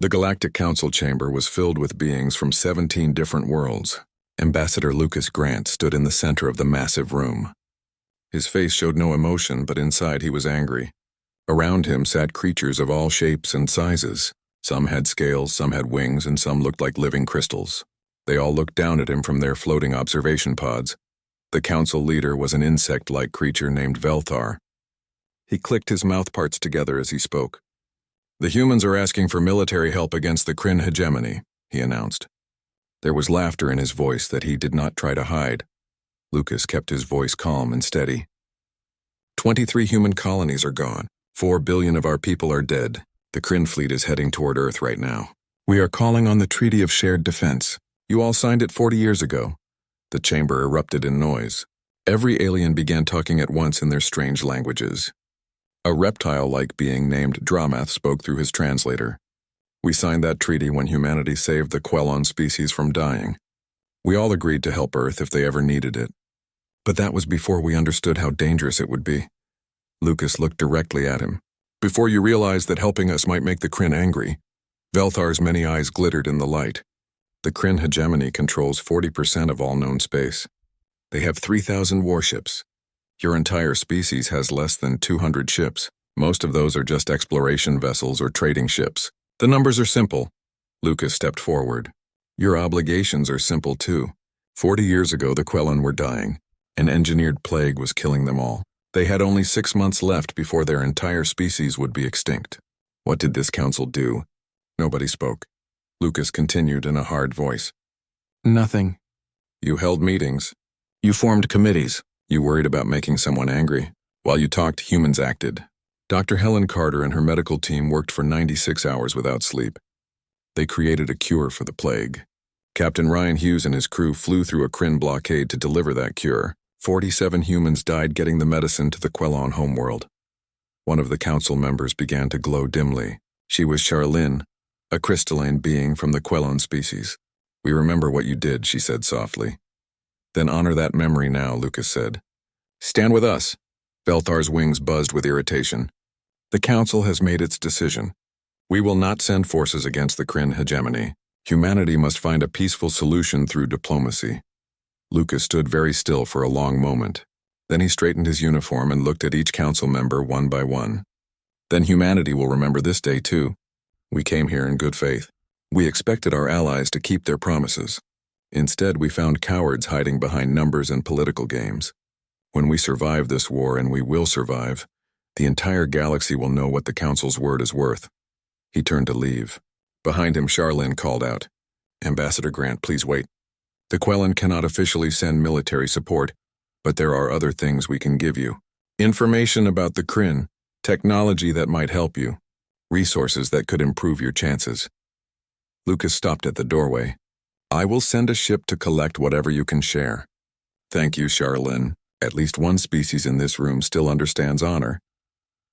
The Galactic Council chamber was filled with beings from 17 different worlds. Ambassador Lucas Grant stood in the center of the massive room. His face showed no emotion, but inside he was angry. Around him sat creatures of all shapes and sizes. Some had scales, some had wings, and some looked like living crystals. They all looked down at him from their floating observation pods. The council leader was an insect-like creature named Velthar. He clicked his mouthparts together as he spoke. "The humans are asking for military help against the Kryn hegemony," he announced. There was laughter in his voice that he did not try to hide. Lucas kept his voice calm and steady. 23 human colonies are gone. 4 billion of our people are dead. The Kryn fleet is heading toward Earth right now. We are calling on the Treaty of Shared Defense. You all signed it 40 years ago. The chamber erupted in noise. Every alien began talking at once in their strange languages. A reptile-like being named Dramath spoke through his translator. "We signed that treaty when humanity saved the Quelon species from dying. We all agreed to help Earth if they ever needed it. But that was before we understood how dangerous it would be." Lucas looked directly at him. "Before you realized that helping us might make the Kryn angry." Velthar's many eyes glittered in the light. "The Kryn hegemony controls 40% of all known space. They have 3,000 warships. Your entire species has less than 200 ships. Most of those are just exploration vessels or trading ships. The numbers are simple." Lucas stepped forward. "Your obligations are simple too. 40 years ago the Quelon were dying. An engineered plague was killing them all. They had only 6 months left before their entire species would be extinct. What did this council do?" Nobody spoke. Lucas continued in a hard voice. "Nothing. You held meetings. You formed committees. You worried about making someone angry. While you talked, humans acted. Dr. Helen Carter and her medical team worked for 96 hours without sleep. They created a cure for the plague. Captain Ryan Hughes and his crew flew through a Kryn blockade to deliver that cure. 47 humans died getting the medicine to the Quelon homeworld." One of the council members began to glow dimly. She was Charlene, a crystalline being from the Quelon species. "We remember what you did," she said softly. "Then honor that memory now," Lucas said. "Stand with us." Velthar's wings buzzed with irritation. "The council has made its decision. We will not send forces against the Kryn hegemony. Humanity must find a peaceful solution through diplomacy." Lucas stood very still for a long moment. Then he straightened his uniform and looked at each council member one by one. "Then humanity will remember this day too. We came here in good faith. We expected our allies to keep their promises. Instead, we found cowards hiding behind numbers and political games. When we survive this war, and we will survive, the entire galaxy will know what the Council's word is worth." He turned to leave. Behind him, Charlene called out, "Ambassador Grant, please wait. The Quelon cannot officially send military support, but there are other things we can give you. Information about the Kryn, technology that might help you, resources that could improve your chances." Lucas stopped at the doorway. "I will send a ship to collect whatever you can share." "Thank you, Charlene. At least one species in this room still understands honor."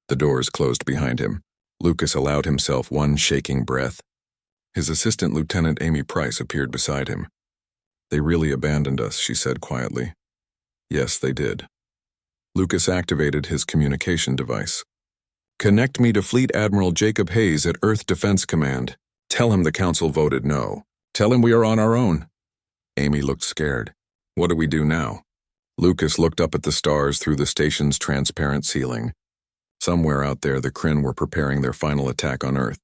The doors closed behind him. Lucas allowed himself one shaking breath. His assistant Lieutenant Amy Price appeared beside him. "They really abandoned us," she said quietly. "Yes, they did." Lucas activated his communication device. "Connect me to Fleet Admiral Jacob Hayes at Earth Defense Command. Tell him the Council voted no. Tell him we are on our own." Amy looked scared. "What do we do now?" Lucas looked up at the stars through the station's transparent ceiling. Somewhere out there, the Kryn were preparing their final attack on Earth.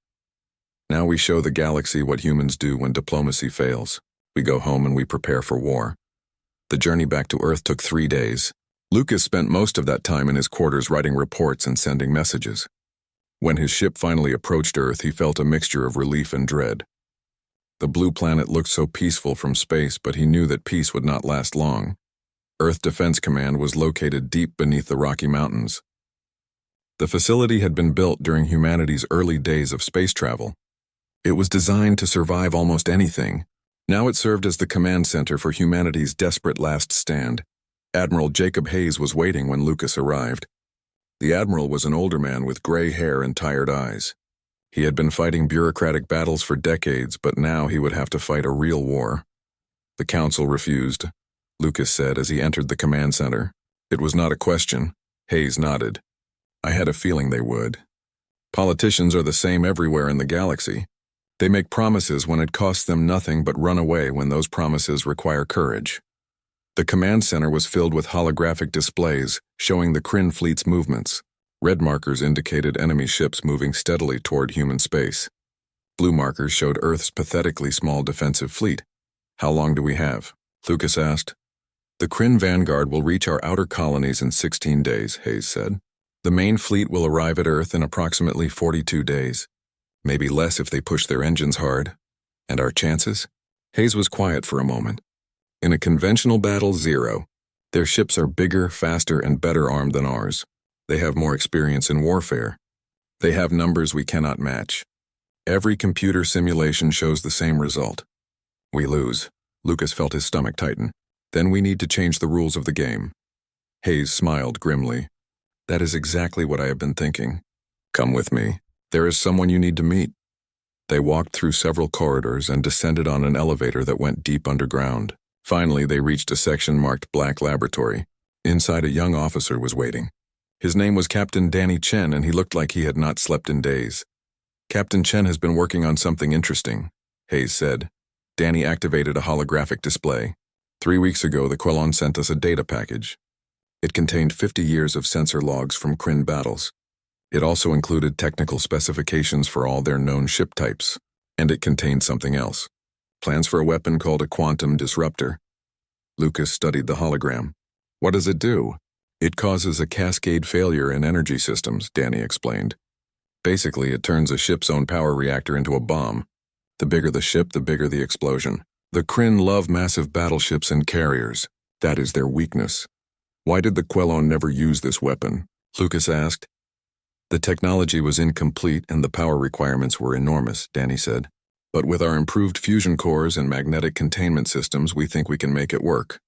"Now we show the galaxy what humans do when diplomacy fails. We go home and we prepare for war." The journey back to Earth took 3 days. Lucas spent most of that time in his quarters writing reports and sending messages. When his ship finally approached Earth, he felt a mixture of relief and dread. The blue planet looked so peaceful from space, but he knew that peace would not last long. Earth Defense Command was located deep beneath the Rocky Mountains. The facility had been built during humanity's early days of space travel. It was designed to survive almost anything. Now it served as the command center for humanity's desperate last stand. Admiral Jacob Hayes was waiting when Lucas arrived. The admiral was an older man with gray hair and tired eyes. He had been fighting bureaucratic battles for decades, but now he would have to fight a real war. "The Council refused," Lucas said as he entered the command center. "It was not a question." Hayes nodded. "I had a feeling they would. Politicians are the same everywhere in the galaxy. They make promises when it costs them nothing but run away when those promises require courage. The command center was filled with holographic displays showing the Kryn fleet's movements. Red markers indicated enemy ships moving steadily toward human space. Blue markers showed Earth's pathetically small defensive fleet. "How long do we have?" Lucas asked. "The Kryn vanguard will reach our outer colonies in 16 days, Hayes said. The main fleet will arrive at Earth in approximately 42 days. Maybe less if they push their engines hard. And our chances?" Hayes was quiet for a moment. "In a conventional battle, 0. Their ships are bigger, faster, and better armed than ours. They have more experience in warfare. They have numbers we cannot match. Every computer simulation shows the same result. We lose." Lucas felt his stomach tighten. "Then we need to change the rules of the game." Hayes smiled grimly. "That is exactly what I have been thinking. Come with me. There is someone you need to meet." They walked through several corridors and descended on an elevator that went deep underground. Finally, they reached a section marked Black Laboratory. Inside, a young officer was waiting. His name was Captain Danny Chen, and he looked like he had not slept in days. "Captain Chen has been working on something interesting," Hayes said. Danny activated a holographic display. 3 weeks ago, the Quellon sent us a data package. It contained 50 years of sensor logs from Kryn battles. It also included technical specifications for all their known ship types. And it contained something else. Plans for a weapon called a quantum disruptor. Lucas studied the hologram. "What does it do?" "It causes a cascade failure in energy systems," Danny explained. "Basically, it turns a ship's own power reactor into a bomb. The bigger the ship, the bigger the explosion. The Kryn love massive battleships and carriers. That is their weakness." "Why did the Quellon never use this weapon?" Lucas asked. "The technology was incomplete and the power requirements were enormous," Danny said. "But with our improved fusion cores and magnetic containment systems, we think we can make it work.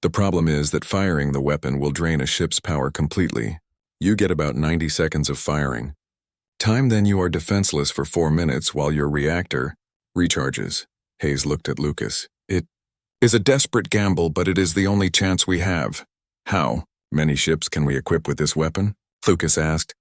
The problem is that firing the weapon will drain a ship's power completely. You get about 90 seconds of firing. Time, then you are defenseless for 4 minutes while your reactor recharges." Hayes looked at Lucas. "It is a desperate gamble, but it is the only chance we have." "How many ships can we equip with this weapon?" Lucas asked.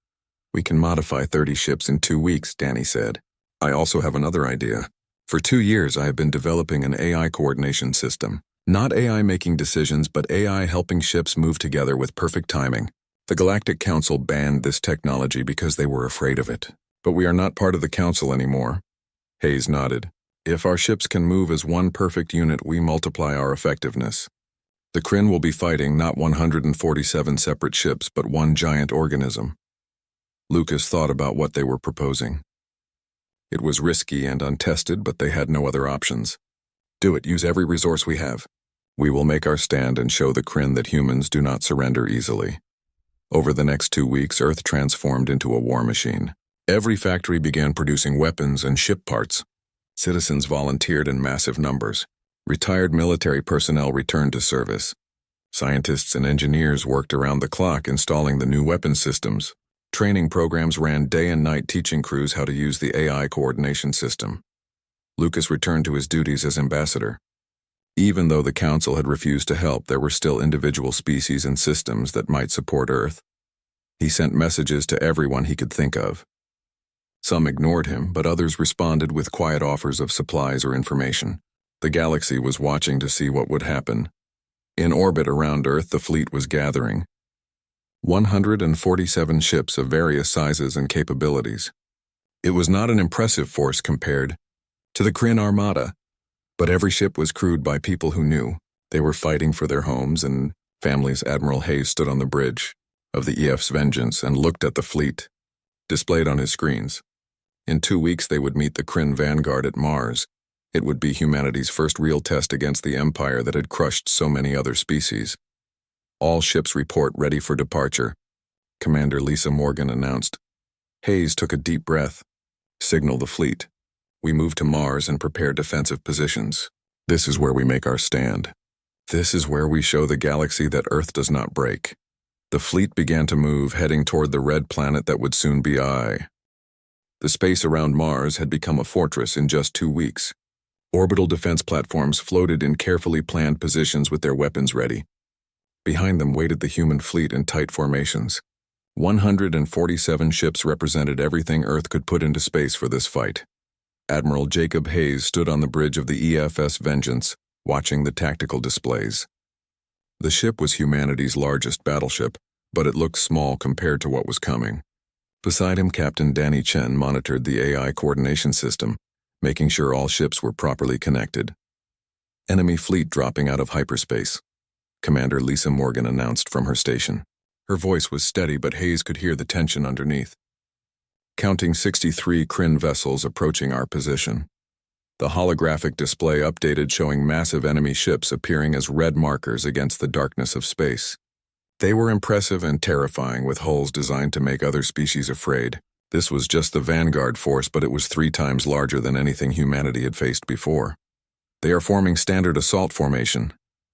"We can modify 30 ships in 2 weeks, Danny said. "I also have another idea. For 2 years I have been developing an AI coordination system. Not AI making decisions, but AI helping ships move together with perfect timing. The Galactic Council banned this technology because they were afraid of it. But we are not part of the Council anymore." Hayes nodded. "If our ships can move as one perfect unit, we multiply our effectiveness. The Kryn will be fighting not 147 separate ships, but one giant organism." Lucas thought about what they were proposing. It was risky and untested, but they had no other options. "Do it. Use every resource we have. We will make our stand and show the Kryn that humans do not surrender easily." Over the next 2 weeks, Earth transformed into a war machine. Every factory began producing weapons and ship parts. Citizens volunteered in massive numbers. Retired military personnel returned to service. Scientists and engineers worked around the clock installing the new weapon systems. Training programs ran day and night teaching crews how to use the AI coordination system. Lucas returned to his duties as ambassador. Even though the Council had refused to help, there were still individual species and systems that might support Earth. He sent messages to everyone he could think of. Some ignored him, but others responded with quiet offers of supplies or information. The galaxy was watching to see what would happen. In orbit around Earth, the fleet was gathering. 147 ships of various sizes and capabilities. It was not an impressive force compared to the Kryn Armada, but every ship was crewed by people who knew they were fighting for their homes and families. Admiral Hayes stood on the bridge of the EF's Vengeance and looked at the fleet, displayed on his screens. In 2 weeks they would meet the Kryn Vanguard at Mars. It would be humanity's first real test against the empire that had crushed so many other species. "All ships report ready for departure," Commander Lisa Morgan announced. Hayes took a deep breath. "Signal the fleet. We move to Mars and prepare defensive positions. This is where we make our stand. This is where we show the galaxy that Earth does not break." The fleet began to move, heading toward the red planet that would soon be I. The space around Mars had become a fortress in just 2 weeks. Orbital defense platforms floated in carefully planned positions with their weapons ready. Behind them waited the human fleet in tight formations. 147 ships represented everything Earth could put into space for this fight. Admiral Jacob Hayes stood on the bridge of the EFS Vengeance, watching the tactical displays. The ship was humanity's largest battleship, but it looked small compared to what was coming. Beside him, Captain Danny Chen monitored the AI coordination system, making sure all ships were properly connected. Enemy fleet dropping out of hyperspace, Commander Lisa Morgan announced from her station. Her voice was steady, but Hayes could hear the tension underneath. Counting 63 Kryn vessels approaching our position. The holographic display updated, showing massive enemy ships appearing as red markers against the darkness of space. They were impressive and terrifying, with hulls designed to make other species afraid. This was just the vanguard force, but it was 3 times larger than anything humanity had faced before. They are forming standard assault formation,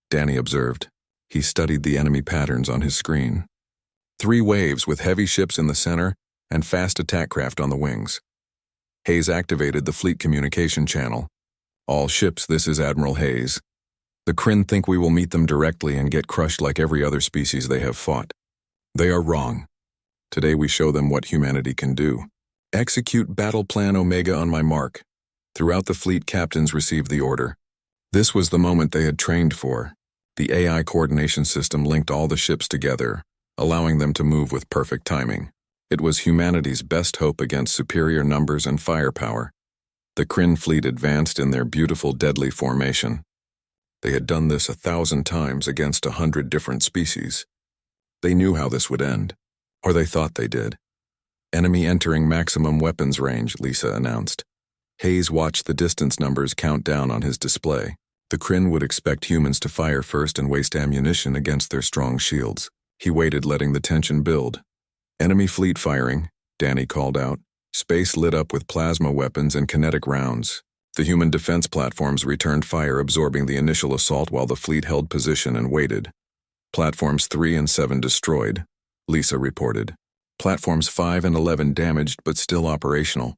Danny observed. He studied the enemy patterns on his screen. 3 waves with heavy ships in the center and fast attack craft on the wings. Hayes activated the fleet communication channel. All ships, this is Admiral Hayes. The Kryn think we will meet them directly and get crushed like every other species they have fought. They are wrong. Today we show them what humanity can do. Execute Battle Plan Omega on my mark. Throughout the fleet, captains received the order. This was the moment they had trained for. The AI coordination system linked all the ships together, allowing them to move with perfect timing. It was humanity's best hope against superior numbers and firepower. The Kryn fleet advanced in their beautiful, deadly formation. They had done this 1,000 times against 100 different species. They knew how this would end, or they thought they did. Enemy entering maximum weapons range, Lisa announced. Hayes watched the distance numbers count down on his display. The Kryn would expect humans to fire first and waste ammunition against their strong shields. He waited, letting the tension build. Enemy fleet firing, Danny called out. Space lit up with plasma weapons and kinetic rounds. The human defense platforms returned fire, absorbing the initial assault while the fleet held position and waited. Platforms 3 and 7 destroyed, Lisa reported. Platforms 5 and 11 damaged but still operational.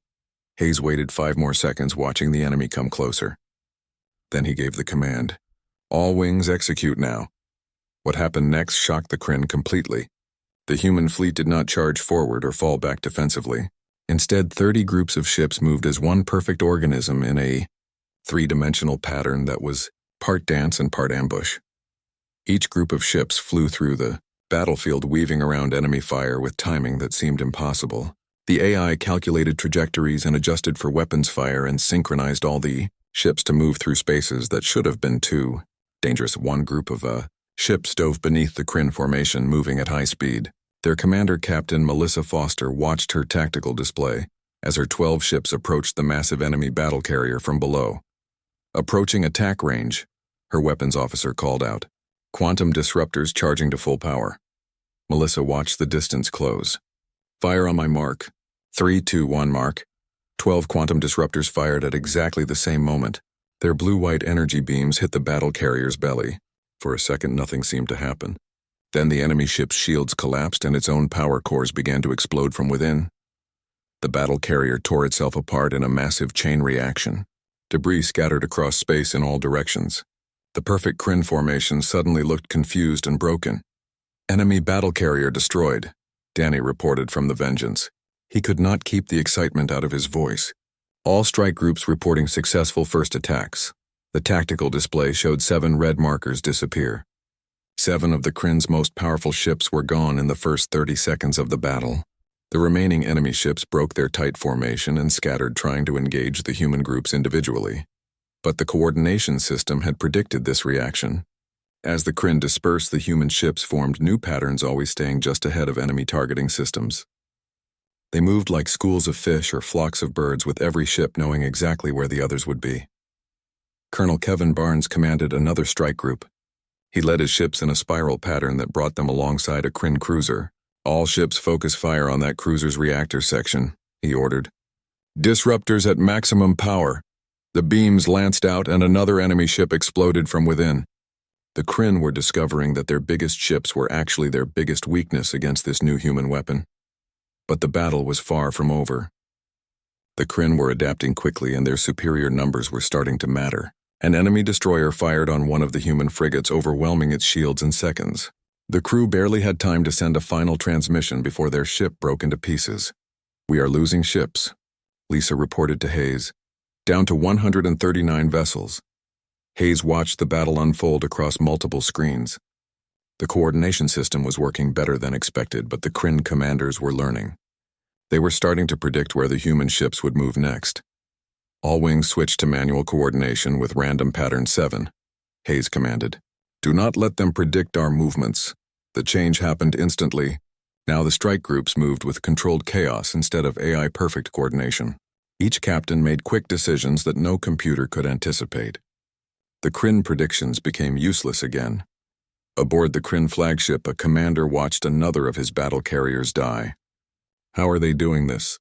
Hayes waited 5 more seconds, watching the enemy come closer. Then he gave the command. All wings execute now. What happened next shocked the Kryn completely. The human fleet did not charge forward or fall back defensively. Instead, 30 groups of ships moved as one perfect organism in a 3-dimensional pattern that was part dance and part ambush. Each group of ships flew through the battlefield, weaving around enemy fire with timing that seemed impossible. The AI calculated trajectories and adjusted for weapons fire and synchronized all the ships to move through spaces that should have been too dangerous. One group of ships dove beneath the Kryn formation, moving at high speed. Their commander, Captain Melissa Foster, watched her tactical display as her 12 ships approached the massive enemy battle carrier from below. Approaching attack range, her weapons officer called out. Quantum disruptors charging to full power. Melissa watched the distance close. Fire on my mark. 3, 2, 1 mark. 12 quantum disruptors fired at exactly the same moment. Their blue-white energy beams hit the battle carrier's belly. For a second, nothing seemed to happen. Then the enemy ship's shields collapsed and its own power cores began to explode from within. The battle carrier tore itself apart in a massive chain reaction. Debris scattered across space in all directions. The perfect Kryn formation suddenly looked confused and broken. Enemy battle carrier destroyed, Danny reported from the Vengeance. He could not keep the excitement out of his voice. All strike groups reporting successful first attacks. The tactical display showed 7 red markers disappear. 7 of the Kryn's most powerful ships were gone in the first 30 seconds of the battle. The remaining enemy ships broke their tight formation and scattered, trying to engage the human groups individually. But the coordination system had predicted this reaction. As the Kryn dispersed, the human ships formed new patterns, always staying just ahead of enemy targeting systems. They moved like schools of fish or flocks of birds, with every ship knowing exactly where the others would be. Colonel Kevin Barnes commanded another strike group. He led his ships in a spiral pattern that brought them alongside a Kryn cruiser. All ships focus fire on that cruiser's reactor section, he ordered. Disruptors at maximum power. The beams lanced out and another enemy ship exploded from within. The Kryn were discovering that their biggest ships were actually their biggest weakness against this new human weapon. But the battle was far from over. The Kryn were adapting quickly, and their superior numbers were starting to matter. An enemy destroyer fired on one of the human frigates, overwhelming its shields in seconds. The crew barely had time to send a final transmission before their ship broke into pieces. We are losing ships, Lisa reported to Hayes. down to 139 vessels. Hayes watched the battle unfold across multiple screens. The coordination system was working better than expected, but the Kryn commanders were learning. They were starting to predict where the human ships would move next. All wings switched to manual coordination with random pattern 7. Hayes commanded, "Do not let them predict our movements." The change happened instantly. Now the strike groups moved with controlled chaos instead of AI perfect coordination. Each captain made quick decisions that no computer could anticipate. The Kryn predictions became useless again. Aboard the Kryn flagship, a commander watched another of his battle carriers die. "How are they doing this?"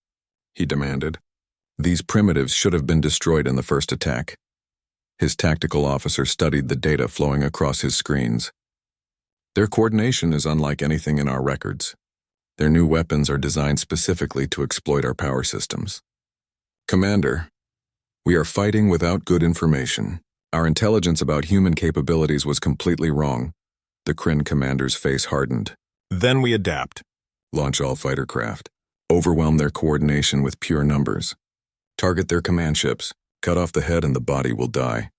he demanded. "These primitives should have been destroyed in the first attack." His tactical officer studied the data flowing across his screens. "Their coordination is unlike anything in our records. Their new weapons are designed specifically to exploit our power systems." "Commander, we are fighting without good information. Our intelligence about human capabilities was completely wrong." The Kryn commander's face hardened. "Then we adapt. Launch all fighter craft. Overwhelm their coordination with pure numbers. Target their command ships. Cut off the head and the body will die."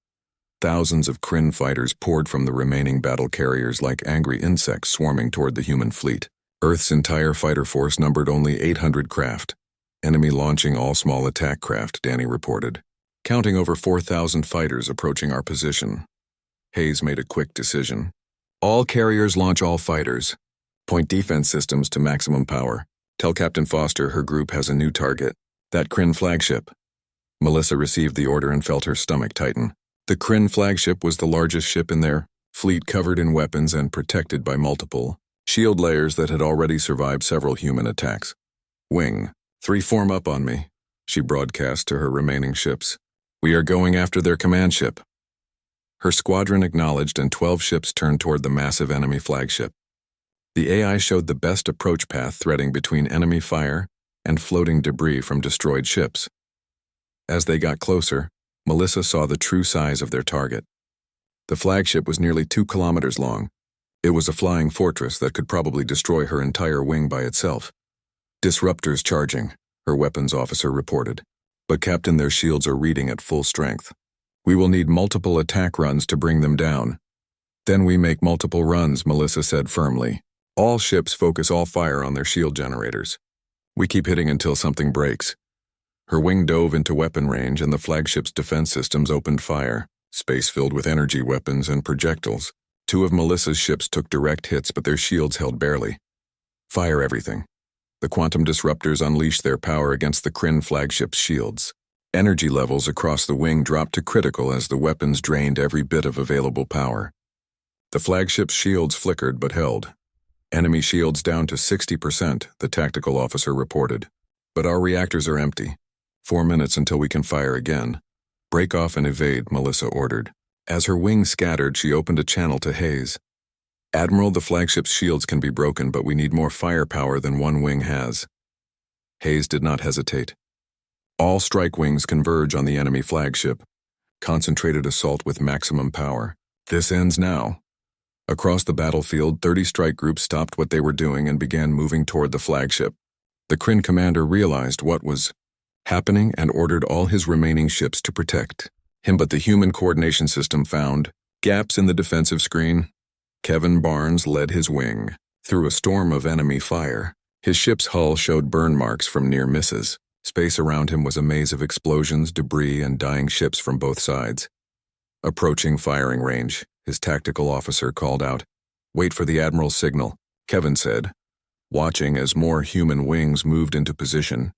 Thousands of Kryn fighters poured from the remaining battle carriers like angry insects swarming toward the human fleet. Earth's entire fighter force numbered only 800 craft. Enemy launching all small attack craft, Danny reported. Counting over 4,000 fighters approaching our position. Hayes made a quick decision. "All carriers launch all fighters. Point defense systems to maximum power. Tell Captain Foster her group has a new target. That Kryn flagship." Melissa received the order and felt her stomach tighten. The Kryn flagship was the largest ship in their fleet, covered in weapons and protected by multiple shield layers that had already survived several human attacks. "Wing 3 form up on me," she broadcast to her remaining ships. "We are going after their command ship." Her squadron acknowledged and 12 ships turned toward the massive enemy flagship. The AI showed the best approach path threading between enemy fire and floating debris from destroyed ships. As they got closer, Melissa saw the true size of their target. The flagship was nearly 2 kilometers long. It was a flying fortress that could probably destroy her entire wing by itself. "Disruptors charging," her weapons officer reported. "But Captain, their shields are reading at full strength. We will need multiple attack runs to bring them down." "Then we make multiple runs," Melissa said firmly. "All ships focus all fire on their shield generators. We keep hitting until something breaks." Her wing dove into weapon range and the flagship's defense systems opened fire, space filled with energy weapons and projectiles. 2 of Melissa's ships took direct hits, but their shields held barely. "Fire everything." The quantum disruptors unleashed their power against the Kryn flagship's shields. Energy levels across the wing dropped to critical as the weapons drained every bit of available power. The flagship's shields flickered but held. "Enemy shields down to 60%, the tactical officer reported. "But our reactors are empty. 4 minutes until we can fire again." "Break off and evade," Melissa ordered. As her wings scattered, she opened a channel to Hayes. "Admiral, the flagship's shields can be broken, but we need more firepower than one wing has." Hayes did not hesitate. "All strike wings converge on the enemy flagship. Concentrated assault with maximum power. This ends now." Across the battlefield, 30 strike groups stopped what they were doing and began moving toward the flagship. The Kryn commander realized what was happening and ordered all his remaining ships to protect him, but the human coordination system found gaps in the defensive screen. Kevin Barnes led his wing through a storm of enemy fire. His ship's hull showed burn marks from near misses. Space around him was a maze of explosions, debris, and dying ships from both sides. Approaching firing range, his tactical officer called out. "Wait for the Admiral's signal," Kevin said. Watching as more human wings moved into position,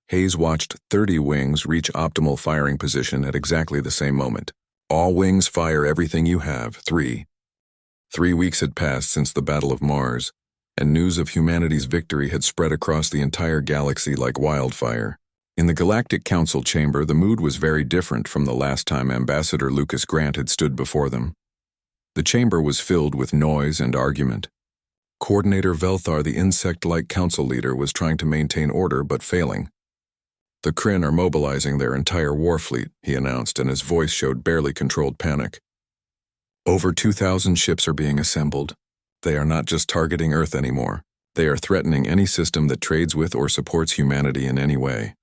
Hayes watched 30 wings reach optimal firing position at exactly the same moment. "All wings fire everything you have." 3 weeks had passed since the Battle of Mars, and news of humanity's victory had spread across the entire galaxy like wildfire. In the Galactic Council chamber, the mood was very different from the last time Ambassador Lucas Grant had stood before them. The chamber was filled with noise and argument. Coordinator Velthar, the insect-like council leader, was trying to maintain order but failing. "The Kryn are mobilizing their entire war fleet," he announced, and his voice showed barely controlled panic. "Over 2,000 ships are being assembled. They are not just targeting Earth anymore. They are threatening any system that trades with or supports humanity in any way."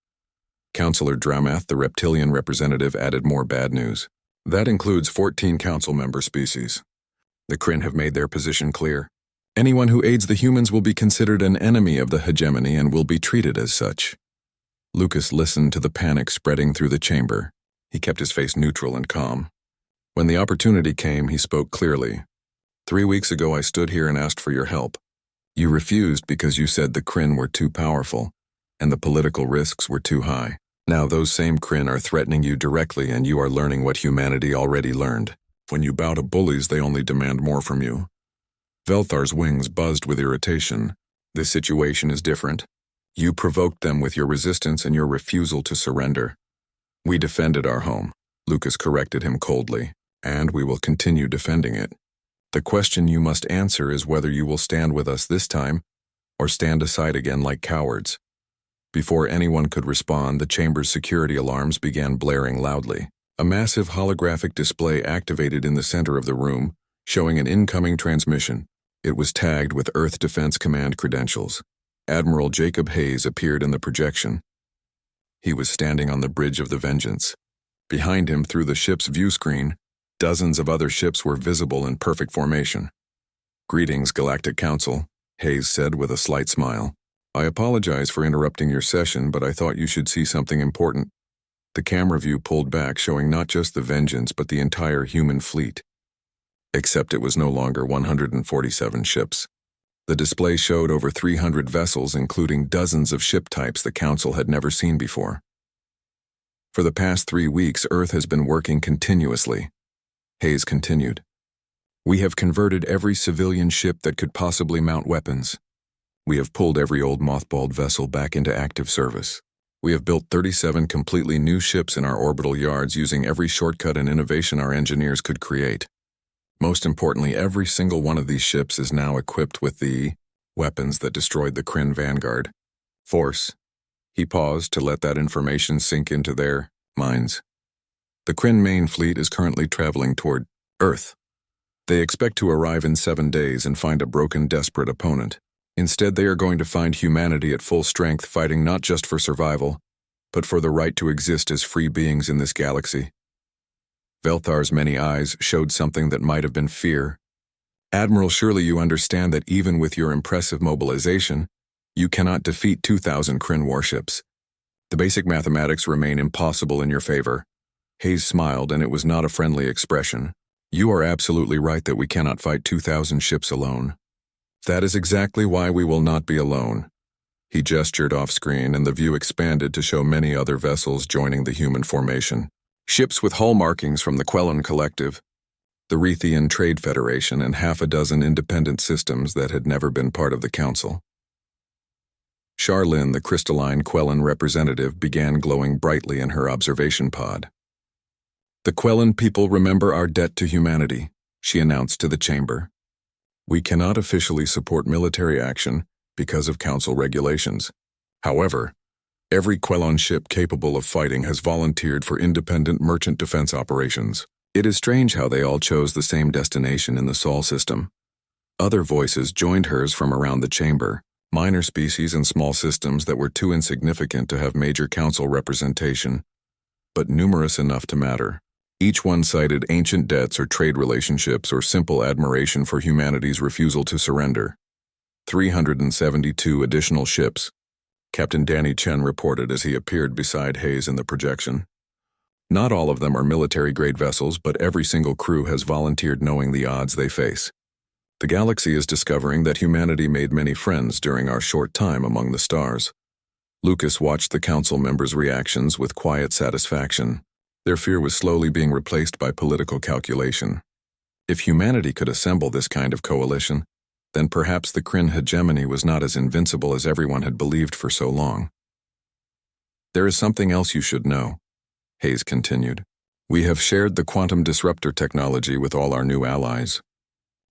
Counselor Dramath, the reptilian representative, added more bad news. That includes 14 council member species. The Kryn have made their position clear. Anyone who aids the humans will be considered an enemy of the hegemony and will be treated as such. Lucas listened to the panic spreading through the chamber. He kept his face neutral and calm. When the opportunity came, he spoke clearly. 3 weeks ago, I stood here and asked for your help. You refused because you said the Kryn were too powerful, and the political risks were too high. Now those same Kryn are threatening you directly, and you are learning what humanity already learned. When you bow to bullies, they only demand more from you. Velthar's wings buzzed with irritation. This situation is different. You provoked them with your resistance and your refusal to surrender. We defended our home, Lucas corrected him coldly, and we will continue defending it. The question you must answer is whether you will stand with us this time, or stand aside again like cowards. Before anyone could respond, the chamber's security alarms began blaring loudly. A massive holographic display activated in the center of the room, showing an incoming transmission. It was tagged with Earth Defense Command credentials. Admiral Jacob Hayes appeared in the projection. He was standing on the bridge of the Vengeance. Behind him, through the ship's view screen, dozens of other ships were visible in perfect formation. Greetings, Galactic Council, Hayes said with a slight smile. I apologize for interrupting your session, but I thought you should see something important. The camera view pulled back, showing not just the Vengeance, but the entire human fleet. Except it was no longer 147 ships. The display showed over 300 vessels, including dozens of ship types the Council had never seen before. For the past 3 weeks, Earth has been working continuously. Hayes continued. We have converted every civilian ship that could possibly mount weapons. We have pulled every old mothballed vessel back into active service. We have built 37 completely new ships in our orbital yards using every shortcut and innovation our engineers could create. Most importantly, every single one of these ships is now equipped with the weapons that destroyed the Kryn Vanguard. Force. He paused to let that information sink into their minds. The Kryn main fleet is currently traveling toward Earth. They expect to arrive in 7 days and find a broken, desperate opponent. Instead, they are going to find humanity at full strength, fighting not just for survival, but for the right to exist as free beings in this galaxy. Velthar's many eyes showed something that might have been fear. Admiral, surely you understand that even with your impressive mobilization, you cannot defeat 2,000 Kryn warships. The basic mathematics remain impossible in your favor. Hayes smiled, and it was not a friendly expression. You are absolutely right that we cannot fight 2,000 ships alone. That is exactly why we will not be alone. He gestured off-screen, and the view expanded to show many other vessels joining the human formation. Ships with hull markings from the Quellan Collective, the Rethian Trade Federation, and half a dozen independent systems that had never been part of the Council. Charlene, the crystalline Quellan representative, began glowing brightly in her observation pod. The Quellan people remember our debt to humanity, she announced to the chamber. We cannot officially support military action because of Council regulations. However, every Quellan ship capable of fighting has volunteered for independent merchant defense operations. It is strange how they all chose the same destination in the Sol system. Other voices joined hers from around the chamber, minor species and small systems that were too insignificant to have major Council representation, but numerous enough to matter. Each one cited ancient debts or trade relationships or simple admiration for humanity's refusal to surrender. 372 additional ships, Captain Danny Chen reported as he appeared beside Hayes in the projection. Not all of them are military-grade vessels, but every single crew has volunteered knowing the odds they face. The galaxy is discovering that humanity made many friends during our short time among the stars. Lucas watched the Council members' reactions with quiet satisfaction. Their fear was slowly being replaced by political calculation. If humanity could assemble this kind of coalition, then perhaps the Kryn hegemony was not as invincible as everyone had believed for so long. There is something else you should know, Hayes continued. We have shared the quantum disruptor technology with all our new allies.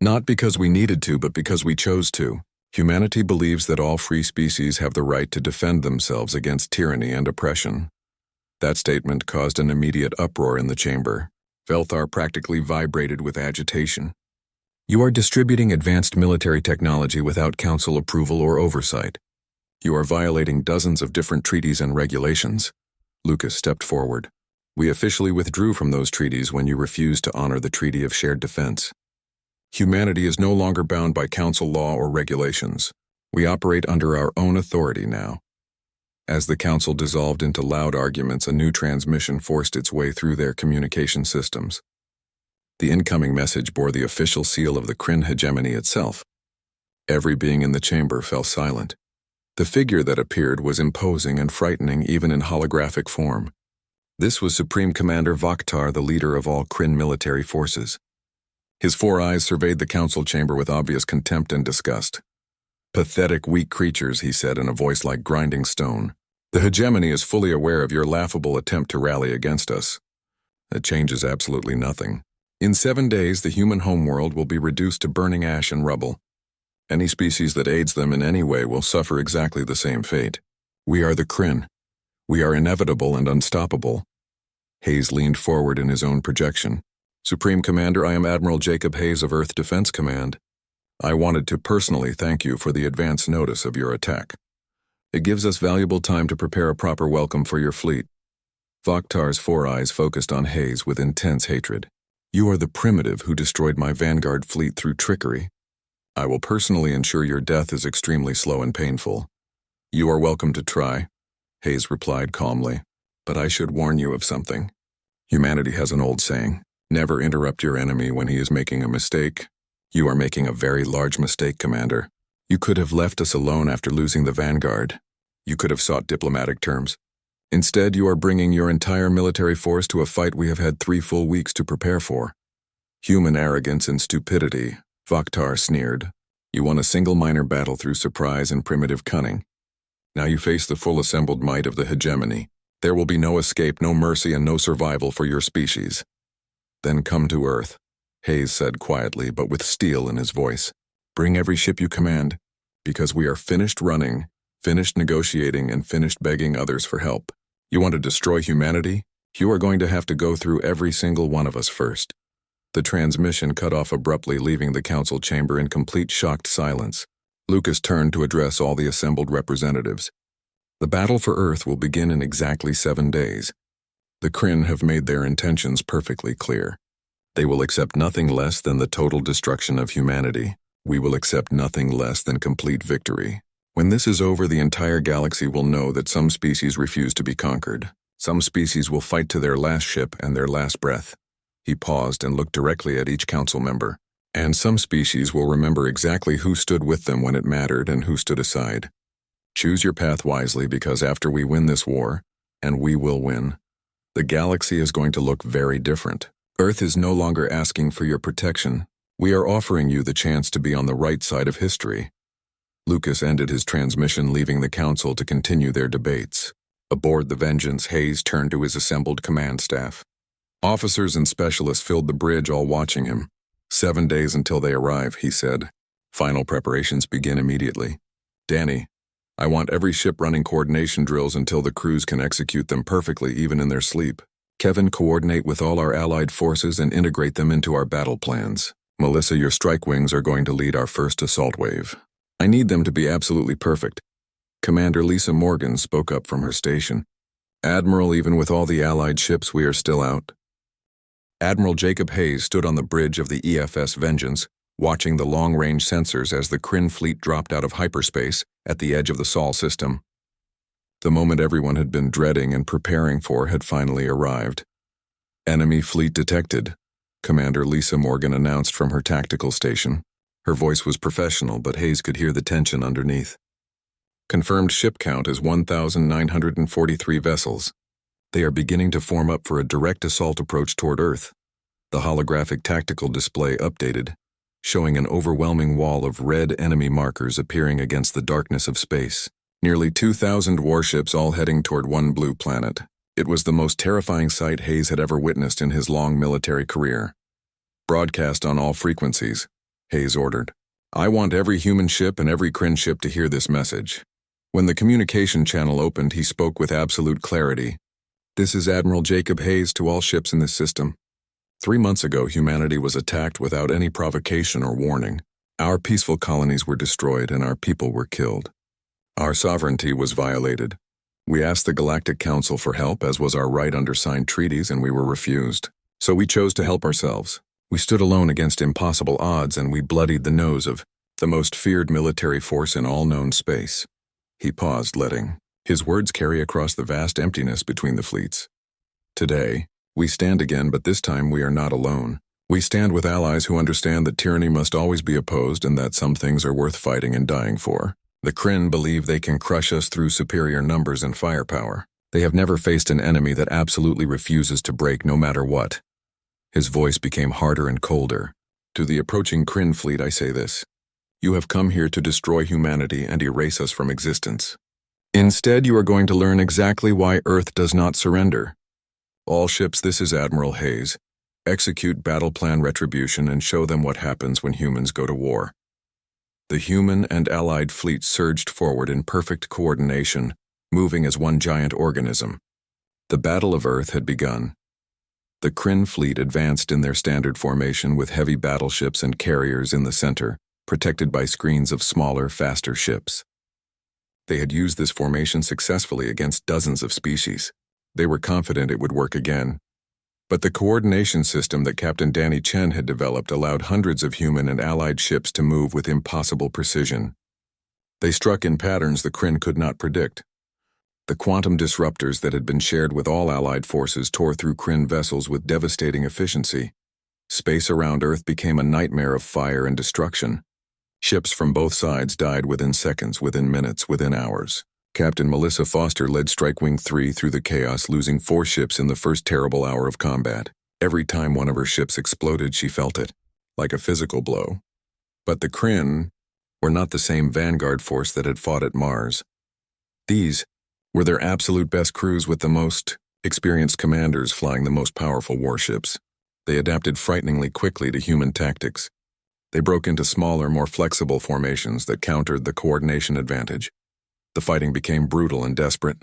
Not because we needed to, but because we chose to. Humanity believes that all free species have the right to defend themselves against tyranny and oppression. That statement caused an immediate uproar in the chamber. Velthar practically vibrated with agitation. You are distributing advanced military technology without Council approval or oversight. You are violating dozens of different treaties and regulations. Lucas stepped forward. We officially withdrew from those treaties when you refused to honor the Treaty of Shared Defense. Humanity is no longer bound by council law or regulations. We operate under our own authority now. As the council dissolved into loud arguments, a new transmission forced its way through their communication systems. The incoming message bore the official seal of the Kryn hegemony itself. Every being in the chamber fell silent. The figure that appeared was imposing and frightening even in holographic form. This was Supreme Commander Vaktar, the leader of all Kryn military forces. His 4 eyes surveyed the council chamber with obvious contempt and disgust. "Pathetic, weak creatures," he said in a voice like grinding stone. "The hegemony is fully aware of your laughable attempt to rally against us. It changes absolutely nothing. In 7 days, the human homeworld will be reduced to burning ash and rubble. Any species that aids them in any way will suffer exactly the same fate. We are the Kryn. We are inevitable and unstoppable." Hayes leaned forward in his own projection. "Supreme Commander, I am Admiral Jacob Hayes of Earth Defense Command. I wanted to personally thank you for the advance notice of your attack. It gives us valuable time to prepare a proper welcome for your fleet." Vaktar's 4 eyes focused on Hayes with intense hatred. "You are the primitive who destroyed my Vanguard fleet through trickery. I will personally ensure your death is extremely slow and painful." "You are welcome to try," Hayes replied calmly, "but I should warn you of something. Humanity has an old saying, never interrupt your enemy when he is making a mistake. You are making a very large mistake, Commander. You could have left us alone after losing the Vanguard. You could have sought diplomatic terms. Instead, you are bringing your entire military force to a fight we have had 3 full weeks to prepare for. Human arrogance and stupidity," Vaktar sneered. "You won a single minor battle through surprise and primitive cunning. Now you face the full assembled might of the hegemony. There will be no escape, no mercy, and no survival for your species." "Then come to Earth," Hayes said quietly but with steel in his voice. "Bring every ship you command, because we are finished running, finished negotiating, and finished begging others for help. You want to destroy humanity? You are going to have to go through every single one of us first." The transmission cut off abruptly, leaving the council chamber in complete shocked silence. Lucas turned to address all the assembled representatives. "The battle for Earth will begin in exactly 7 days. The Kryn have made their intentions perfectly clear. They will accept nothing less than the total destruction of humanity. We will accept nothing less than complete victory. When this is over, the entire galaxy will know that some species refuse to be conquered. Some species will fight to their last ship and their last breath." He paused and looked directly at each council member. "And some species will remember exactly who stood with them when it mattered and who stood aside. Choose your path wisely, because after we win this war, and we will win, the galaxy is going to look very different. Earth is no longer asking for your protection. We are offering you the chance to be on the right side of history." Lucas ended his transmission, leaving the council to continue their debates. Aboard the Vengeance, Hayes turned to his assembled command staff. Officers and specialists filled the bridge, all watching him. 7 days until they arrive, he said. Final preparations begin immediately. Danny, I want every ship running coordination drills until the crews can execute them perfectly, even in their sleep. Kevin, coordinate with all our allied forces and integrate them into our battle plans. Melissa, your strike wings are going to lead our first assault wave. I need them to be absolutely perfect. Commander Lisa Morgan spoke up from her station. Admiral, even with all the allied ships, we are still out. Admiral Jacob Hayes stood on the bridge of the EFS Vengeance, watching the long-range sensors as the Kryn fleet dropped out of hyperspace at the edge of the Sol system. The moment everyone had been dreading and preparing for had finally arrived. Enemy fleet detected, Commander Lisa Morgan announced from her tactical station. Her voice was professional, but Hayes could hear the tension underneath. Confirmed ship count is 1,943 vessels. They are beginning to form up for a direct assault approach toward Earth. The holographic tactical display updated, showing an overwhelming wall of red enemy markers appearing against the darkness of space. Nearly 2,000 warships all heading toward one blue planet. It was the most terrifying sight Hayes had ever witnessed in his long military career. Broadcast on all frequencies, Hayes ordered. I want every human ship and every Kryn ship to hear this message. When the communication channel opened, he spoke with absolute clarity. This is Admiral Jacob Hayes to all ships in this system. 3 months ago, humanity was attacked without any provocation or warning. Our peaceful colonies were destroyed and our people were killed. Our sovereignty was violated. We asked the Galactic Council for help, as was our right under signed treaties, and we were refused. So we chose to help ourselves. We stood alone against impossible odds, and we bloodied the nose of the most feared military force in all known space. He paused, letting his words carry across the vast emptiness between the fleets. Today, we stand again, but this time we are not alone. We stand with allies who understand that tyranny must always be opposed and that some things are worth fighting and dying for. The Kryn believe they can crush us through superior numbers and firepower. They have never faced an enemy that absolutely refuses to break no matter what. His voice became harder and colder. To the approaching Kryn fleet I say this. You have come here to destroy humanity and erase us from existence. Instead, you are going to learn exactly why Earth does not surrender. All ships, this is Admiral Hayes. Execute battle plan retribution and show them what happens when humans go to war. The human and allied fleets surged forward in perfect coordination, moving as one giant organism. The Battle of Earth had begun. The Kryn fleet advanced in their standard formation with heavy battleships and carriers in the center, protected by screens of smaller, faster ships. They had used this formation successfully against dozens of species. They were confident it would work again. But the coordination system that Captain Danny Chen had developed allowed hundreds of human and allied ships to move with impossible precision. They struck in patterns the Kryn could not predict. The quantum disruptors that had been shared with all allied forces tore through Kryn vessels with devastating efficiency. Space around Earth became a nightmare of fire and destruction. Ships from both sides died within seconds, within minutes, within hours. Captain Melissa Foster led Strike Wing 3 through the chaos, losing 4 ships in the first terrible hour of combat. Every time one of her ships exploded, she felt it, like a physical blow. But the Kryn were not the same vanguard force that had fought at Mars. These were their absolute best crews with the most experienced commanders flying the most powerful warships. They adapted frighteningly quickly to human tactics. They broke into smaller, more flexible formations that countered the coordination advantage. The fighting became brutal and desperate.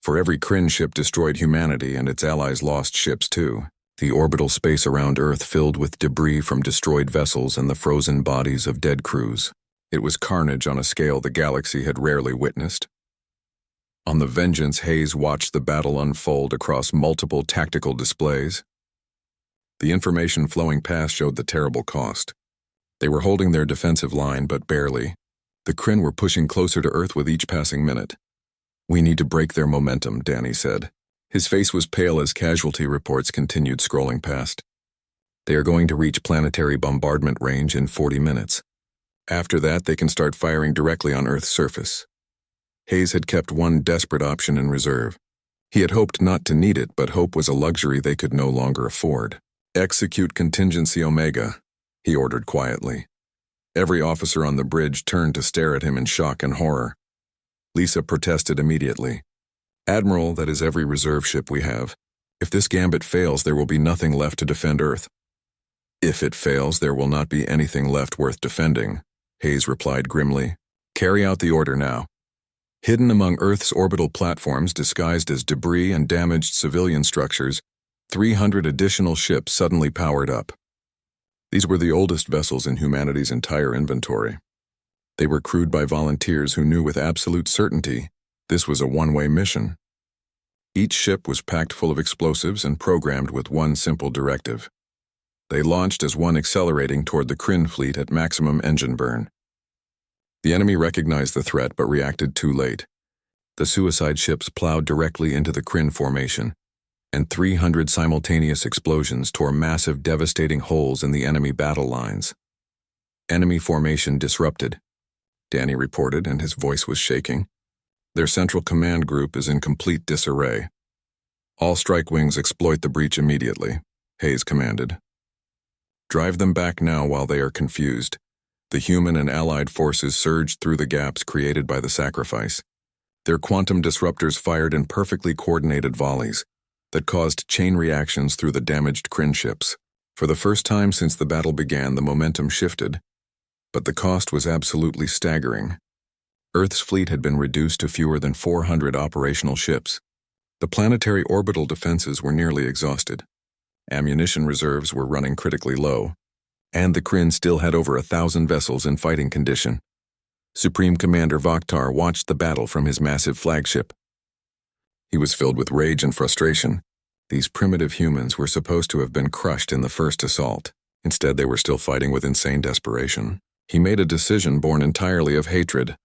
For every Kryn ship destroyed humanity, and its allies lost ships too. The orbital space around Earth filled with debris from destroyed vessels and the frozen bodies of dead crews. It was carnage on a scale the galaxy had rarely witnessed. On the Vengeance, Hayes watched the battle unfold across multiple tactical displays. The information flowing past showed the terrible cost. They were holding their defensive line, but barely. The Kryn were pushing closer to Earth with each passing minute. We need to break their momentum, Danny said. His face was pale as casualty reports continued scrolling past. They are going to reach planetary bombardment range in 40 minutes. After that, they can start firing directly on Earth's surface. Hayes had kept one desperate option in reserve. He had hoped not to need it, but hope was a luxury they could no longer afford. Execute Contingency Omega, he ordered quietly. Every officer on the bridge turned to stare at him in shock and horror. Lisa protested immediately. Admiral, that is every reserve ship we have. If this gambit fails, there will be nothing left to defend Earth. If it fails, there will not be anything left worth defending, Hayes replied grimly. Carry out the order now. Hidden among Earth's orbital platforms, disguised as debris and damaged civilian structures, 300 additional ships suddenly powered up. These were the oldest vessels in humanity's entire inventory. They were crewed by volunteers who knew with absolute certainty this was a one-way mission. Each ship was packed full of explosives and programmed with one simple directive. They launched as one, accelerating toward the Kryn fleet at maximum engine burn. The enemy recognized the threat but reacted too late. The suicide ships plowed directly into the Kryn formation, and 300 simultaneous explosions tore massive, devastating holes in the enemy battle lines. Enemy formation disrupted, Danny reported, and his voice was shaking. Their central command group is in complete disarray. All strike wings exploit the breach immediately, Hayes commanded. Drive them back now while they are confused. The human and allied forces surged through the gaps created by the sacrifice. Their quantum disruptors fired in perfectly coordinated volleys that caused chain reactions through the damaged Kryn ships. For the first time since the battle began, the momentum shifted, but the cost was absolutely staggering. Earth's fleet had been reduced to fewer than 400 operational ships. The planetary orbital defenses were nearly exhausted. Ammunition reserves were running critically low, and the Kryn still had over 1,000 vessels in fighting condition. Supreme Commander Vaktar watched the battle from his massive flagship. He was filled with rage and frustration. These primitive humans were supposed to have been crushed in the first assault. Instead, they were still fighting with insane desperation. He made a decision born entirely of hatred.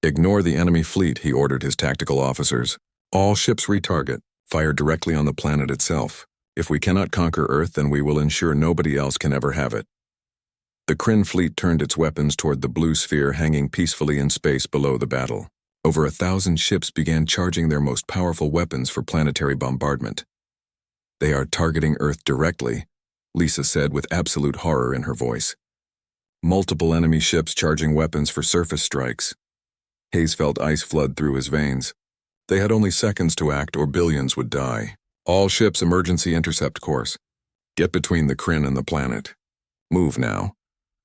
"Ignore the enemy fleet," he ordered his tactical officers. "All ships retarget. Fire directly on the planet itself. If we cannot conquer Earth, then we will ensure nobody else can ever have it." The Kryn fleet turned its weapons toward the blue sphere hanging peacefully in space below the battle. Over 1,000 ships began charging their most powerful weapons for planetary bombardment. "They are targeting Earth directly," Lisa said with absolute horror in her voice. Multiple enemy ships charging weapons for surface strikes. Hayes felt ice flood through his veins. They had only seconds to act or billions would die. "All ships emergency intercept course. Get between the Kryn and the planet. Move now."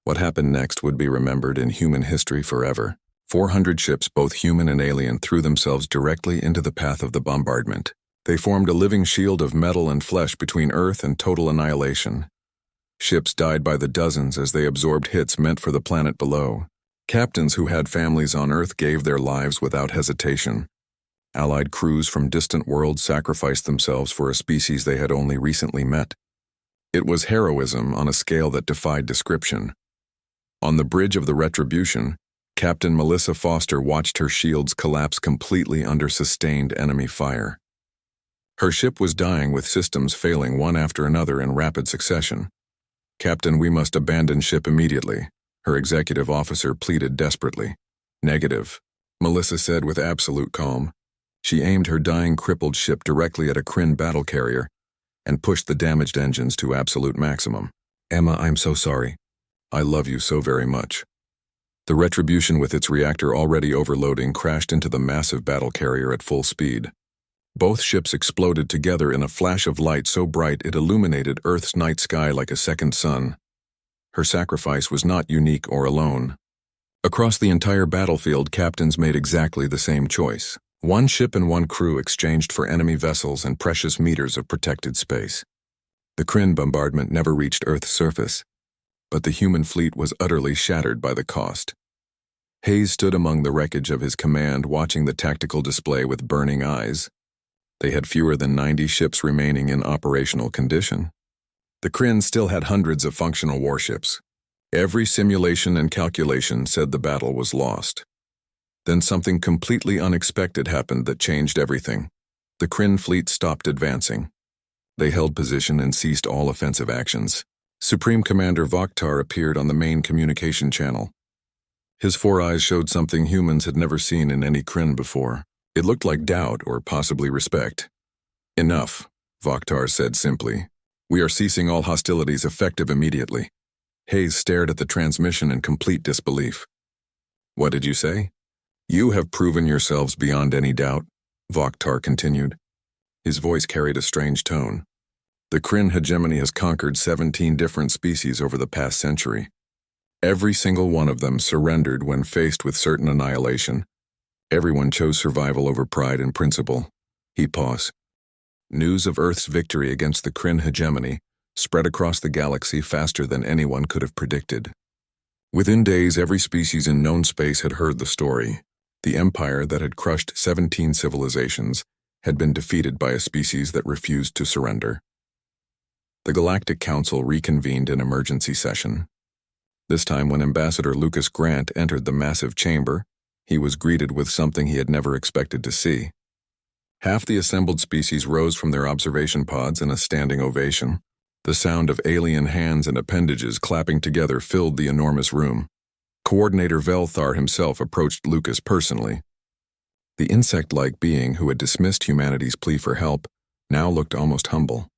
What happened next would be remembered in human history forever. 400 ships, both human and alien, threw themselves directly into the path of the bombardment. They formed a living shield of metal and flesh between Earth and total annihilation. Ships died by the dozens as they absorbed hits meant for the planet below. Captains who had families on Earth gave their lives without hesitation. Allied crews from distant worlds sacrificed themselves for a species they had only recently met. It was heroism on a scale that defied description. On the bridge of the Retribution, Captain Melissa Foster watched her shields collapse completely under sustained enemy fire. Her ship was dying with systems failing one after another in rapid succession. "Captain, we must abandon ship immediately," her executive officer pleaded desperately. "Negative," Melissa said with absolute calm. She aimed her dying, crippled ship directly at a Kryn battle carrier and pushed the damaged engines to absolute maximum. "Emma, I'm so sorry. I love you so very much." The Retribution, with its reactor already overloading, crashed into the massive battle carrier at full speed. Both ships exploded together in a flash of light so bright it illuminated Earth's night sky like a second sun. Her sacrifice was not unique or alone. Across the entire battlefield, captains made exactly the same choice. One ship and one crew exchanged for enemy vessels and precious meters of protected space. The Kryn bombardment never reached Earth's surface, but the human fleet was utterly shattered by the cost. Hayes stood among the wreckage of his command, watching the tactical display with burning eyes. They had fewer than 90 ships remaining in operational condition. The Kryn still had hundreds of functional warships. Every simulation and calculation said the battle was lost. Then something completely unexpected happened that changed everything. The Kryn fleet stopped advancing. They held position and ceased all offensive actions. Supreme Commander Vokhtar appeared on the main communication channel. His 4 eyes showed something humans had never seen in any Kryn before. It looked like doubt or possibly respect. "Enough," Vokhtar said simply. "We are ceasing all hostilities effective immediately." Hayes stared at the transmission in complete disbelief. "What did you say?" "You have proven yourselves beyond any doubt," Vokhtar continued. His voice carried a strange tone. "The Kryn hegemony has conquered 17 different species over the past century. Every single one of them surrendered when faced with certain annihilation. Everyone chose survival over pride and principle." He paused. News of Earth's victory against the Kryn hegemony spread across the galaxy faster than anyone could have predicted. Within days, every species in known space had heard the story. The empire that had crushed 17 civilizations had been defeated by a species that refused to surrender. The Galactic Council reconvened in emergency session. This time, when Ambassador Lucas Grant entered the massive chamber, he was greeted with something he had never expected to see. Half the assembled species rose from their observation pods in a standing ovation. The sound of alien hands and appendages clapping together filled the enormous room. Coordinator Velthar himself approached Lucas personally. The insect-like being who had dismissed humanity's plea for help now looked almost humble.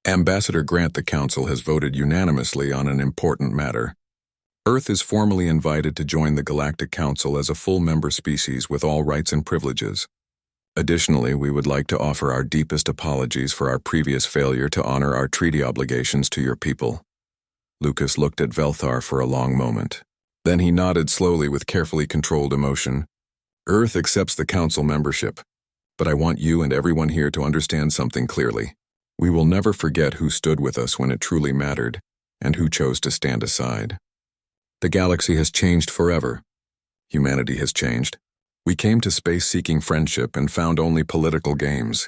"Ambassador Grant, the Council has voted unanimously on an important matter. Earth is formally invited to join the Galactic Council as a full member species with all rights and privileges. Additionally, we would like to offer our deepest apologies for our previous failure to honor our treaty obligations to your people." Lucas looked at Velthar for a long moment. Then he nodded slowly with carefully controlled emotion. "Earth accepts the Council membership, but I want you and everyone here to understand something clearly. We will never forget who stood with us when it truly mattered, and who chose to stand aside. The galaxy has changed forever. Humanity has changed. We came to space seeking friendship and found only political games.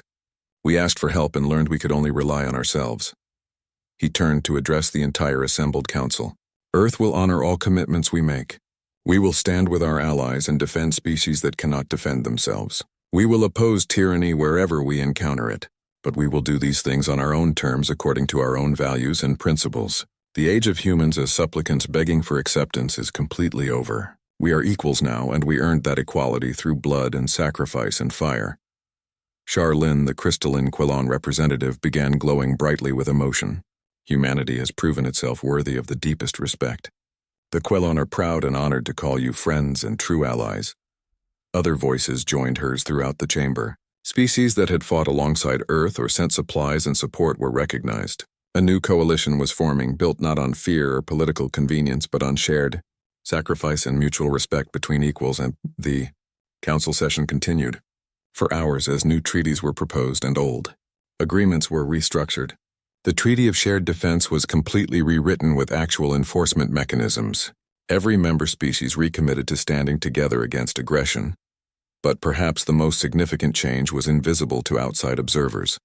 We asked for help and learned we could only rely on ourselves. He turned to address the entire assembled council. Earth will honor all commitments we make. We will stand with our allies and defend species that cannot defend themselves. We will oppose tyranny wherever we encounter it, but we will do these things on our own terms according to our own values and principles. The age of humans as supplicants begging for acceptance is completely over. We are equals now, and we earned that equality through blood and sacrifice and fire. Charlene, the crystalline Quillon representative, began glowing brightly with emotion. Humanity has proven itself worthy of the deepest respect. The Quillon are proud and honored to call you friends and true allies. Other voices joined hers throughout the chamber. Species that had fought alongside Earth or sent supplies and support were recognized. A new coalition was forming, built not on fear or political convenience, but on shared sacrifice and mutual respect between equals, and the council session continued. For hours as new treaties were proposed and old agreements were restructured. The Treaty of Shared Defense was completely rewritten with actual enforcement mechanisms. Every member species recommitted to standing together against aggression. But perhaps the most significant change was invisible to outside observers.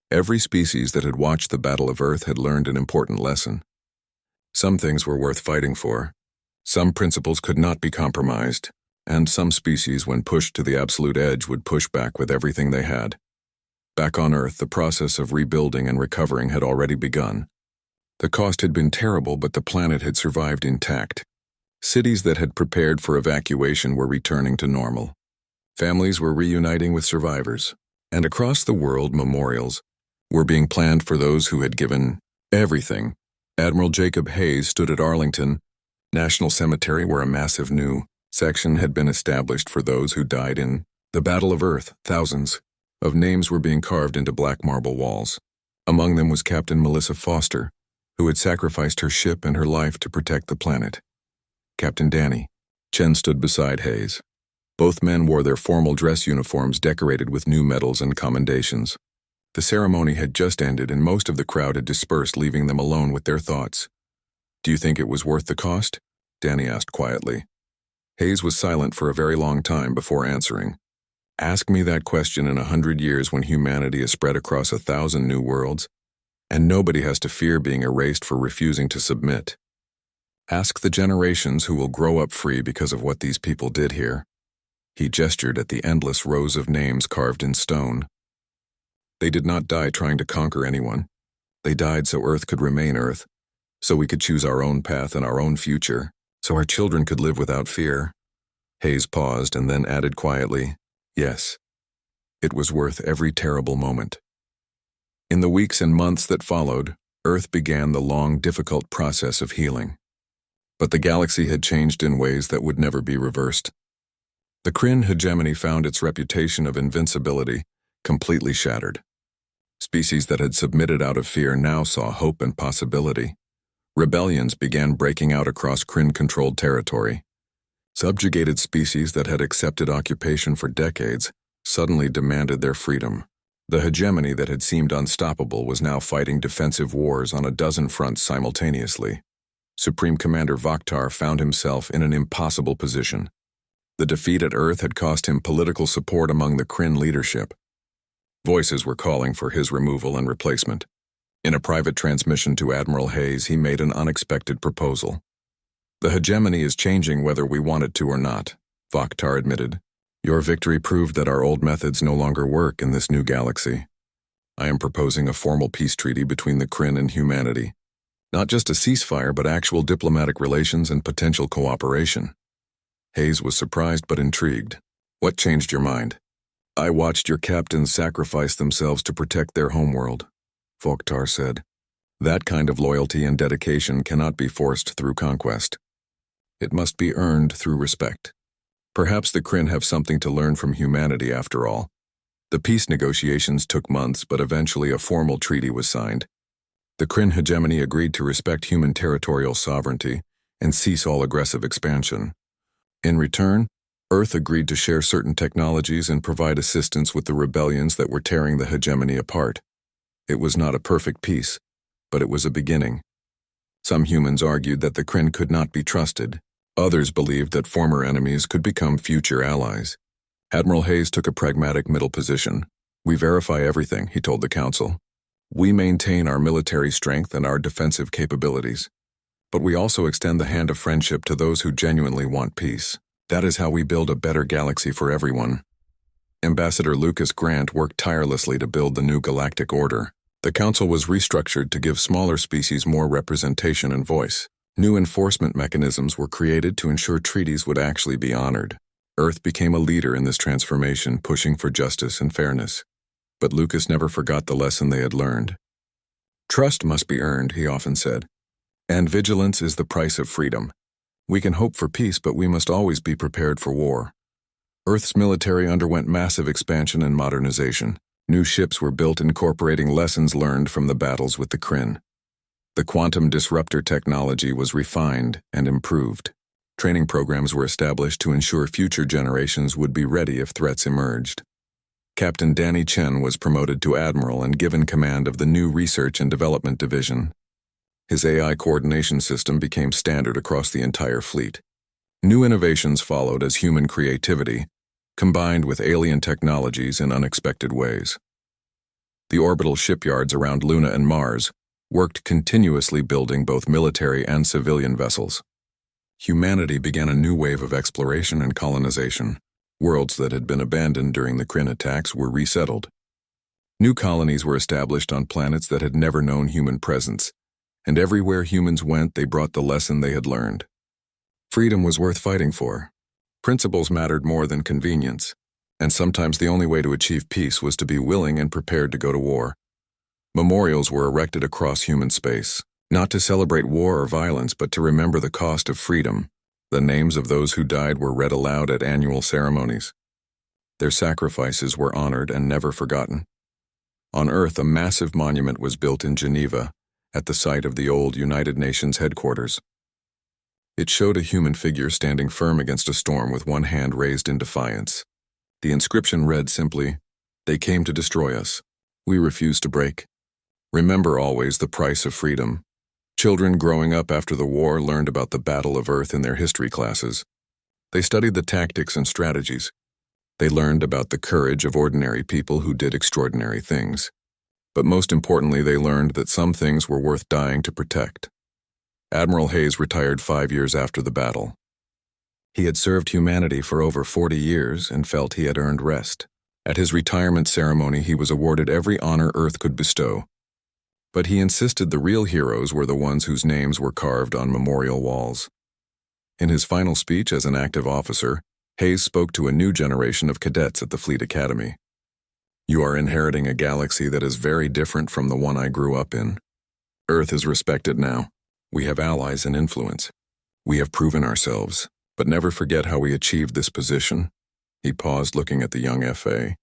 Every species that had watched the Battle of Earth had learned an important lesson. Some things were worth fighting for. Some principles could not be compromised, and some species, when pushed to the absolute edge, would push back with everything they had. Back on Earth, the process of rebuilding and recovering had already begun. The cost had been terrible, but the planet had survived intact. Cities that had prepared for evacuation were returning to normal. Families were reuniting with survivors, and across the world, memorials were being planned for those who had given everything. Admiral Jacob Hayes stood at Arlington National Cemetery, where a massive new section had been established for those who died in the Battle of Earth. Thousands of names were being carved into black marble walls. Among them was Captain Melissa Foster, who had sacrificed her ship and her life to protect the planet. Captain Danny Chen stood beside Hayes. Both men wore their formal dress uniforms decorated with new medals and commendations. The ceremony had just ended and most of the crowd had dispersed, leaving them alone with their thoughts. "Do you think it was worth the cost?" Danny asked quietly. Hayes was silent for a very long time before answering. "Ask me that question in 100 years when humanity is spread across 1,000 new worlds, and nobody has to fear being erased for refusing to submit. Ask the generations who will grow up free because of what these people did here." He gestured at the endless rows of names carved in stone. They did not die trying to conquer anyone. They died so Earth could remain Earth, so we could choose our own path and our own future, so our children could live without fear. Hayes paused and then added quietly, "Yes, it was worth every terrible moment." In the weeks and months that followed, Earth began the long, difficult process of healing. But the galaxy had changed in ways that would never be reversed. The Kryn hegemony found its reputation of invincibility completely shattered. Species that had submitted out of fear now saw hope and possibility. Rebellions began breaking out across Kryn-controlled territory. Subjugated species that had accepted occupation for decades suddenly demanded their freedom. The hegemony that had seemed unstoppable was now fighting defensive wars on a dozen fronts simultaneously. Supreme Commander Vaktar found himself in an impossible position. The defeat at Earth had cost him political support among the Kryn leadership. Voices were calling for his removal and replacement. In a private transmission to Admiral Hayes, he made an unexpected proposal. "The hegemony is changing whether we want it to or not," Vaktar admitted. "Your victory proved that our old methods no longer work in this new galaxy. I am proposing a formal peace treaty between the Kryn and humanity. Not just a ceasefire, but actual diplomatic relations and potential cooperation." Hayes was surprised but intrigued. "What changed your mind?" "I watched your captains sacrifice themselves to protect their homeworld," Vaktar said. "That kind of loyalty and dedication cannot be forced through conquest. It must be earned through respect. Perhaps the Kryn have something to learn from humanity after all." The peace negotiations took months, but eventually a formal treaty was signed. The Kryn hegemony agreed to respect human territorial sovereignty and cease all aggressive expansion. In return, Earth agreed to share certain technologies and provide assistance with the rebellions that were tearing the hegemony apart. It was not a perfect peace, but it was a beginning. Some humans argued that the Kryn could not be trusted, Others believed that former enemies could become future allies. Admiral Hayes took a pragmatic middle position. "We verify everything," he told the Council. "We maintain our military strength and our defensive capabilities. But we also extend the hand of friendship to those who genuinely want peace. That is how we build a better galaxy for everyone." Ambassador Lucas Grant worked tirelessly to build the new galactic order. The Council was restructured to give smaller species more representation and voice. New enforcement mechanisms were created to ensure treaties would actually be honored. Earth became a leader in this transformation, pushing for justice and fairness. But Lucas never forgot the lesson they had learned. "Trust must be earned," he often said, "and vigilance is the price of freedom. We can hope for peace, but we must always be prepared for war." Earth's military underwent massive expansion and modernization. New ships were built incorporating lessons learned from the battles with the Kryn. The quantum disruptor technology was refined and improved. Training programs were established to ensure future generations would be ready if threats emerged. Captain Danny Chen was promoted to admiral and given command of the new Research and Development Division. His AI coordination system became standard across the entire fleet. New innovations followed as human creativity combined with alien technologies in unexpected ways. The orbital shipyards around Luna and Mars worked continuously building both military and civilian vessels. Humanity began a new wave of exploration and colonization. Worlds that had been abandoned during the Kryn attacks were resettled. New colonies were established on planets that had never known human presence, and everywhere humans went, they brought the lesson they had learned. Freedom was worth fighting for. Principles mattered more than convenience, and sometimes the only way to achieve peace was to be willing and prepared to go to war. Memorials were erected across human space, not to celebrate war or violence, but to remember the cost of freedom. The names of those who died were read aloud at annual ceremonies. Their sacrifices were honored and never forgotten. On Earth, a massive monument was built in Geneva, at the site of the old United Nations headquarters. It showed a human figure standing firm against a storm with one hand raised in defiance. The inscription read simply, "They came to destroy us. We refuse to break. Remember always the price of freedom." Children growing up after the war learned about the Battle of Earth in their history classes. They studied the tactics and strategies. They learned about the courage of ordinary people who did extraordinary things. But most importantly, they learned that some things were worth dying to protect. Admiral Hayes retired 5 years after the battle. He had served humanity for over 40 years and felt he had earned rest. At his retirement ceremony, he was awarded every honor Earth could bestow. But he insisted the real heroes were the ones whose names were carved on memorial walls. In his final speech as an active officer, Hayes spoke to a new generation of cadets at the Fleet Academy. "You are inheriting a galaxy that is very different from the one I grew up in. Earth is respected now. We have allies and influence. We have proven ourselves, but never forget how we achieved this position." He paused, looking at the young FA.